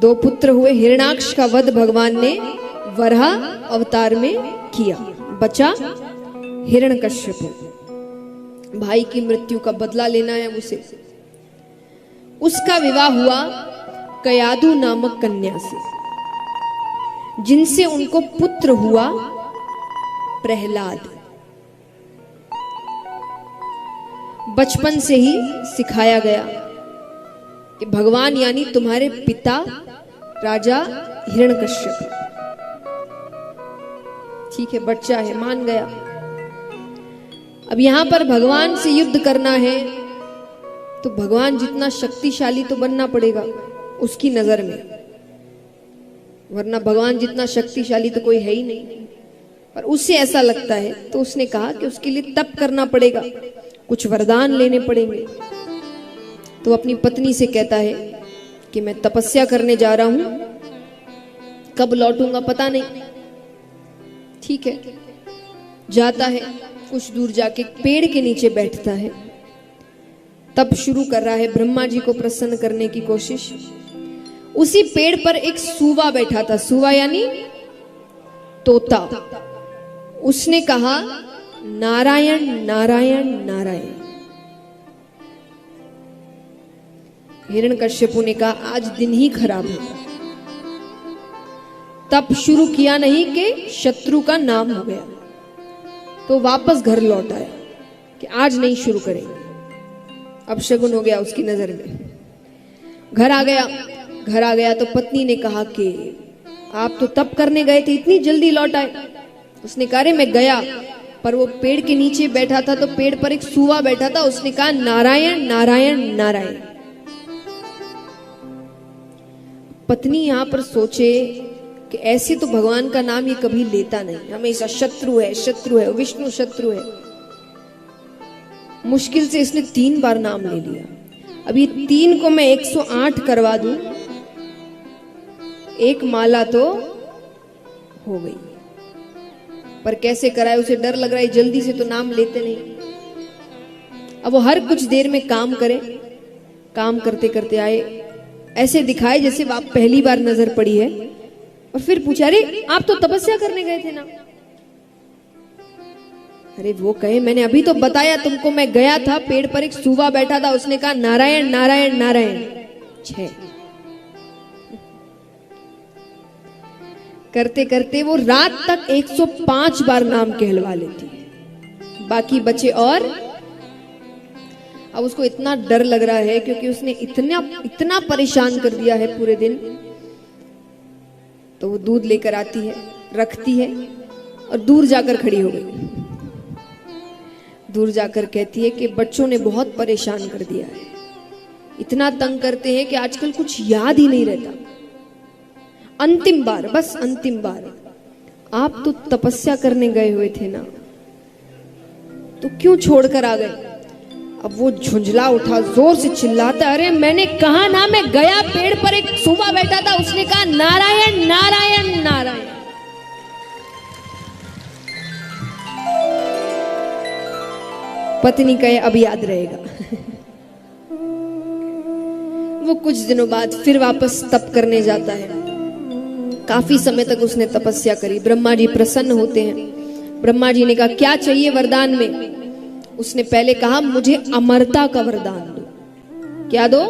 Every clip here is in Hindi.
दो पुत्र हुए। हिरण्याक्ष का वध भगवान ने वराह अवतार में किया, बचा हिरण्यकश्यप। भाई की मृत्यु का बदला लेना है उसे। उसका विवाह हुआ कयादु नामक कन्या से, जिनसे उनको पुत्र हुआ प्रहलाद। बचपन से ही सिखाया गया कि भगवान यानी तुम्हारे पिता राजा हिरण्यकश्यप। ठीक है, बच्चा है, मान गया। अब यहां पर भगवान से युद्ध करना है तो भगवान जितना शक्तिशाली तो बनना पड़ेगा उसकी नजर में, वरना भगवान जितना शक्तिशाली तो कोई है ही नहीं। पर उसे ऐसा लगता है तो उसने कहा कि उसके लिए तप करना पड़ेगा, कुछ वरदान लेने पड़ेंगे। तो अपनी पत्नी से कहता है कि मैं तपस्या करने जा रहा हूं, कब लौटूंगा पता नहीं। ठीक है, जाता है, कुछ दूर जाके पेड़ के नीचे बैठता है, तब शुरू कर रहा है ब्रह्मा जी को प्रसन्न करने की कोशिश। उसी पेड़ पर एक सूवा बैठा था, सूवा यानी तोता। उसने कहा नारायण नारायण नारायण। हिरण्यकश्यपु ने कहा आज दिन ही खराब है। तब शुरू किया नहीं कि शत्रु का नाम हो गया, तो वापस घर लौट आया कि आज नहीं शुरू करेंगे। अब शगुन हो गया उसकी नजर में। घर आ गया तो पत्नी ने कहा कि आप तो तप करने गए थे, इतनी जल्दी लौट आए। उसने कहा रे मैं गया, पर वो पेड़ के नीचे बैठा था तो पेड़ पर एक सूवा बैठा था, उसने कहा नारायण नारायण नारायण। पत्नी यहां पर सोचे कि ऐसे तो भगवान का नाम ये कभी लेता नहीं, हमेशा शत्रु है शत्रु है, विष्णु शत्रु है। मुश्किल से इसने 3 बार नाम ले लिया। अब ये 3 को मैं 108 करवा दूं, एक माला तो हो गई, पर कैसे कराए उसे डर लग रहा है, जल्दी से तो नाम लेते नहीं। अब वो हर कुछ देर में काम करे, काम करते करते आए, ऐसे दिखाए जैसे आप पहली बार नजर पड़ी है, और फिर पूछा अरे आप तो तपस्या करने गए थे ना। अरे वो कहे मैंने अभी तो बताया तुमको, मैं गया था, पेड़ पर एक सूवा बैठा था, उसने कहा नारायण नारायण नारायण। 6 करते करते वो रात तक 105 बार नाम कहलवा लेती है, बाकी बचे। और अब उसको इतना डर लग रहा है क्योंकि उसने इतना परेशान कर दिया है पूरे दिन। तो वो दूध लेकर आती है, रखती है और दूर जाकर खड़ी हो गई। दूर जाकर कहती है कि बच्चों ने बहुत परेशान कर दिया है, इतना तंग करते हैं कि आजकल कुछ याद ही नहीं रहता। अंतिम बार, बस अंतिम बार, आप तो तपस्या करने गए हुए थे ना, तो क्यों छोड़कर आ गए। अब वो झुंझला उठा, जोर से चिल्लाता, अरे मैंने कहा ना मैं गया, पेड़ पर एक सूबा बैठा था, उसने कहा नारायण नारायण नारायण। पत्नी कहे अब याद रहेगा। वो कुछ दिनों बाद फिर वापस तप करने जाता है। काफी समय तक उसने तपस्या करी। ब्रह्मा जी प्रसन्न होते हैं। ब्रह्मा जी ने कहा क्या चाहिए वरदान में। उसने पहले कहा मुझे अमरता का वरदान दो। क्या दो?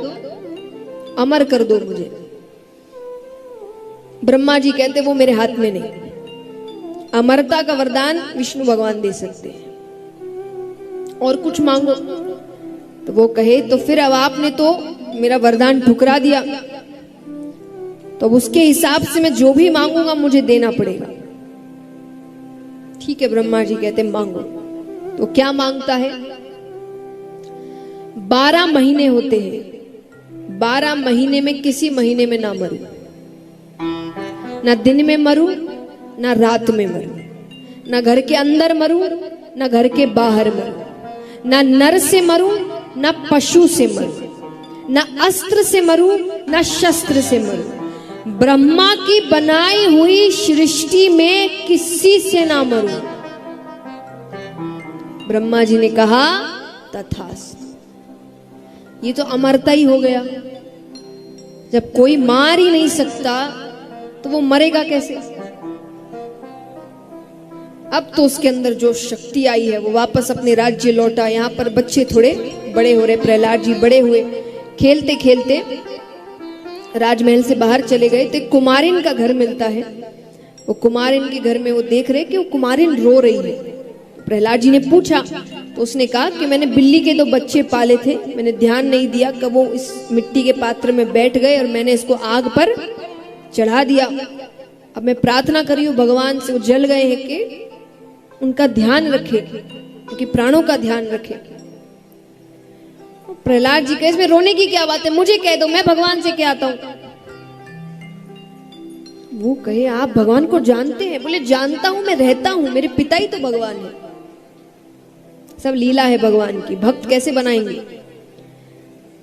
अमर कर दो मुझे। ब्रह्मा जी कहते वो मेरे हाथ में नहीं। अमरता का वरदान विष्णु भगवान दे सकते हैं, और कुछ मांगो। तो वो कहे तो फिर अब आपने तो मेरा वरदान ठुकरा दिया, तो उसके हिसाब से मैं जो भी मांगूंगा मुझे देना पड़ेगा। ठीक है, ब्रह्मा जी कहते मांगो। तो क्या मांगता है? 12 महीने होते हैं, 12 महीने में किसी महीने में ना मरूं, ना दिन में मरूं, ना रात में मरूं, ना घर के अंदर मरूं, ना घर के बाहर मरूं, ना नर से मरूं, ना पशु से मरूं, ना अस्त्र से मरूं, ना शस्त्र से मरूं। ब्रह्मा की बनाई हुई सृष्टि में किसी से ना मरूं। ब्रह्मा जी ने कहा तथास्तु। ये तो अमरता ही हो गया। जब कोई मार ही नहीं सकता तो वो मरेगा कैसे? अब तो उसके अंदर जो शक्ति आई है वो वापस अपने राज्य लौटा। यहाँ पर बच्चे थोड़े बड़े हो रहे, प्रहलाद जी बड़े हुए, खेलते खेलते राजमहल से बाहर चले गए तो कुमारिन का घर मिलता है। वो कुमारिन के घर में वो देख रहे कि वो कुमारिन रो रही है। प्रहलाद जी ने पूछा तो उसने कहा कि मैंने बिल्ली के 2 बच्चे पाले थे, मैंने ध्यान नहीं दिया कब वो इस मिट्टी के पात्र में बैठ गए और मैंने इसको आग पर चढ़ा दिया। अब मैं प्रार्थना करी हूँ भगवान से, वो जल गए हैं कि उनका ध्यान रखे, उनके प्राणों का ध्यान रखे। प्रहलाद जी कहे इसमें रोने की क्या बात है, मुझे कह दो, मैं भगवान से क्या आता हूं। वो कहे आप भगवान को जानते हैं? बोले जानता हूं, मैं रहता हूं, मेरे पिता ही तो भगवान है। सब लीला है भगवान की, भक्त कैसे बनाएंगे?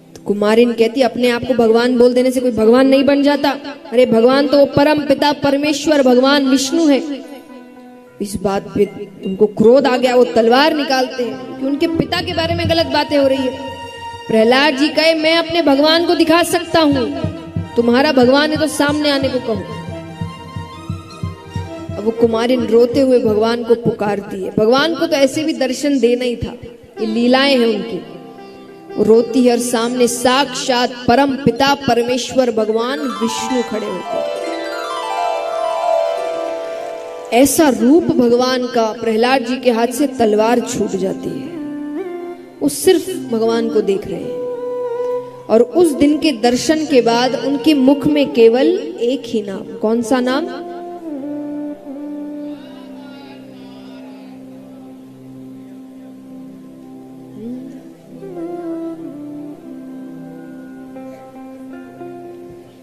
तो कुमारिन कहती अपने आप को भगवान बोल देने से कोई भगवान नहीं बन जाता। अरे भगवान तो परम पिता परमेश्वर भगवान विष्णु है। इस बात पे उनको क्रोध आ गया, वो तलवार निकालते हैं कि उनके पिता के बारे में गलत बातें हो रही है। प्रहलाद जी कहे मैं अपने भगवान को दिखा सकता हूं, तुम्हारा भगवान है तो सामने आने को कहो। अब वो कुमारिन रोते हुए भगवान को पुकारती है। भगवान को तो ऐसे भी दर्शन देना ही था, ये लीलाएं हैं उनकी। वो रोती है और सामने साक्षात परम पिता परमेश्वर भगवान विष्णु खड़े होते हैं। ऐसा रूप भगवान का, प्रहलाद जी के हाथ से तलवार छूट जाती है। वो सिर्फ भगवान को देख रहे हैं और उस दिन के दर्शन के बाद उनके मुख में केवल एक ही नाम, कौन सा नाम?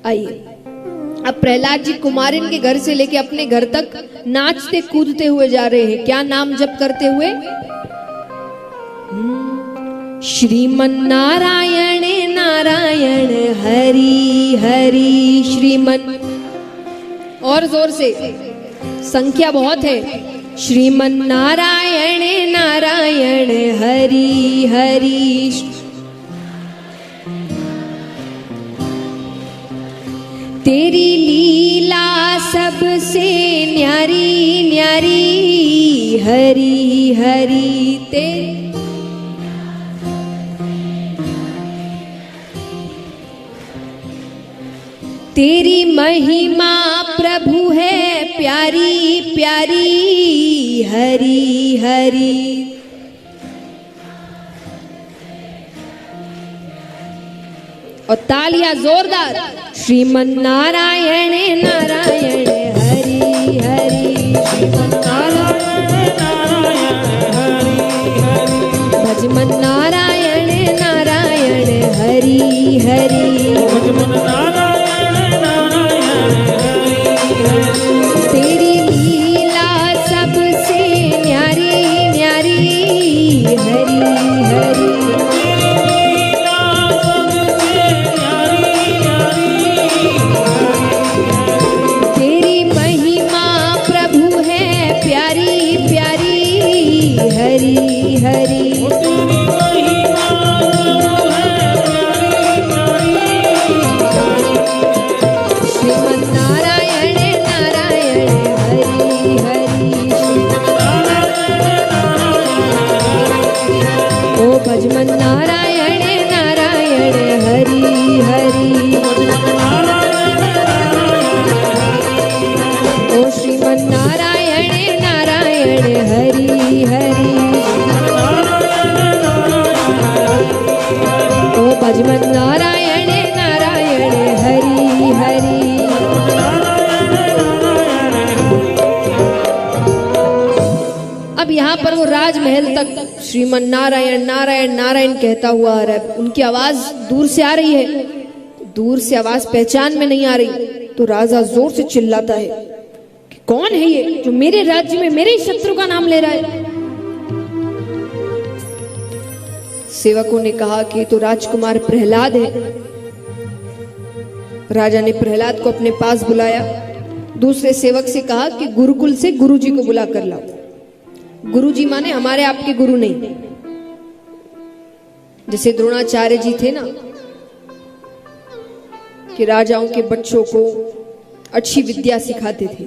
आइए, अब प्रहलाद जी कुमारिन के घर से लेके अपने घर तक नाचते कूदते हुए जा रहे हैं। क्या नाम जप करते हुए? श्रीमन नारायण नारायण हरि हरि श्रीमन, और जोर से, संख्या बहुत है। श्रीमन नारायण नारायण हरि हरि, तेरी लीला सबसे न्यारी न्यारी हरि हरि, तेरी महिमा प्रभु है प्यारी प्यारी हरि हरि। और तालियां जोरदार। श्रीमन नारायण नारायण हरि हरि, श्रीमन नारायण नारायण हरि हरि, भजमन नारायण नारायण हरि हरि, भजमन नारायण नारायण हरि हरि, तेरी लीला सबसे न्यारी न्यारी हरि हरि, हरि हरि, श्रीमन नारायण नारायण हरि हरि, ओ भजमन नारायण नारायण हरि हरि, ओ श्रीमन नारायण नारायण हरि हरि, ओ भजमन नारायण नारायण हरि हरि। अब यहाँ पर वो राजमहल तक श्रीमन नारायण नारायण नारायण कहता हुआ आ रहा है। उनकी आवाज दूर से आ रही है, दूर से आवाज पहचान में नहीं आ रही तो राजा जोर से चिल्लाता है कि कौन है ये जो मेरे राज्य में मेरे शत्रु का नाम ले रहा है। सेवकों ने कहा कि तो राजकुमार प्रहलाद है। राजा ने प्रहलाद को अपने पास बुलाया। दूसरे सेवक से कहा कि गुरुकुल से गुरुजी को बुला कर लाओ। गुरुजी माने हमारे आपके गुरु नहीं, जैसे द्रोणाचार्य जी थे ना, कि राजाओं के बच्चों को अच्छी विद्या सिखाते थे,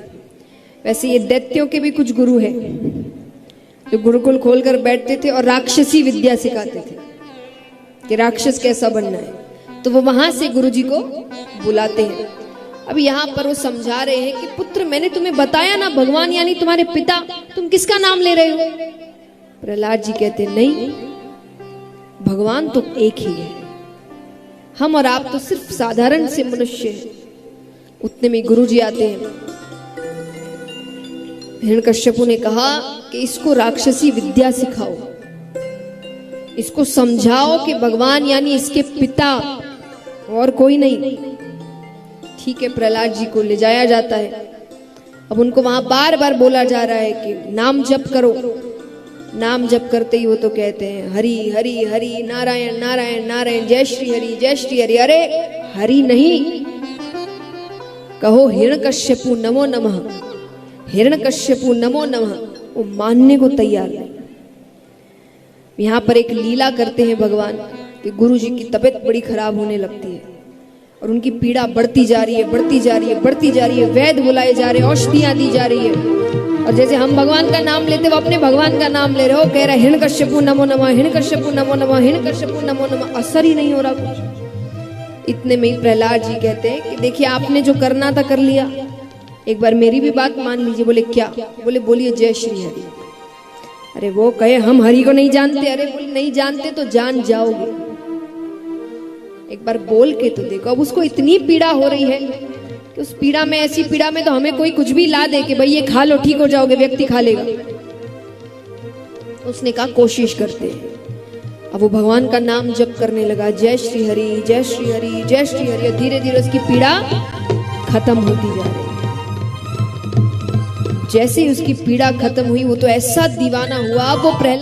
वैसे ये दैत्यों के भी कुछ गुरु हैं जो गुरुकुल खोलकर बैठते थे और राक्षसी विद्या सिखाते थे कि राक्षस कैसा बनना है। तो वो वहां से गुरुजी को बुलाते हैं। अब यहाँ पर वो समझा रहे हैं कि पुत्र, मैंने तुम्हें बताया ना, भगवान यानी तुम्हारे पिता, तुम किसका नाम ले रहे हो? प्रहलाद जी कहते नहीं, भगवान तो एक ही है, हम और आप तो सिर्फ साधारण से मनुष्य हैं। उतने में गुरुजी आते हैं। हिरण्यकश्यपु ने कहा कि इसको राक्षसी विद्या सिखाओ, इसको समझाओ कि भगवान यानी इसके पिता और कोई नहीं। ठीक है, प्रहलाद जी को ले जाया जाता है। अब उनको वहां बार बार बोला जा रहा है कि नाम जप करो। नाम जप करते ही वो तो कहते हैं हरि हरि हरि, नारायण नारायण नारायण, जय श्री हरि जय श्री हरि। अरे हरि नहीं, कहो हिरण्यकश्यपु नमो नमः, हिरण्यकश्यपु नमो नमः। वो मानने को तैयार नहीं। यहाँ पर एक लीला करते हैं भगवान कि गुरु जी की तबीयत बड़ी खराब होने लगती है और उनकी पीड़ा बढ़ती जा रही है, बढ़ती जा रही है, बढ़ती जा रही है। वैद्य बुलाए जा रहे हैं, औषधियां दी जा रही है। और जैसे हम भगवान का नाम लेते, वो अपने भगवान का नाम ले रहे हो, कह रहा है हिरण्यकश्यपु नमो नमः, हिरण्यकश्यपु नमो नमः, हिरण्यकश्यपु नमो नमः। असर ही नहीं हो रहा कुछ। इतने में ही प्रहलाद जी कहते हैं कि देखिए, आपने जो करना था कर लिया, एक बार मेरी भी बात मान लीजिए। बोले क्या? बोले बोलिए जय श्री हरि। अरे वो कहे हम हरि को नहीं जानते। अरे बोले नहीं जानते तो जान जाओगे, एक बार बोल के तो देखो। अब उसको इतनी पीड़ा हो रही है कि उस पीड़ा में, ऐसी पीड़ा में तो हमें कोई कुछ भी ला दे कि भाई ये खा लो ठीक हो जाओगे, व्यक्ति खा लेगा। उसने कहा कोशिश करते हैं। अब वो भगवान का नाम जप करने लगा, जय श्री हरि जय श्री हरि जय श्री हरि। धीरे धीरे उसकी पीड़ा खत्म होती जा रही है। जैसे ही उसकी पीड़ा खत्म हुई, वो तो ऐसा दीवाना हुआ, वो प्रहलाद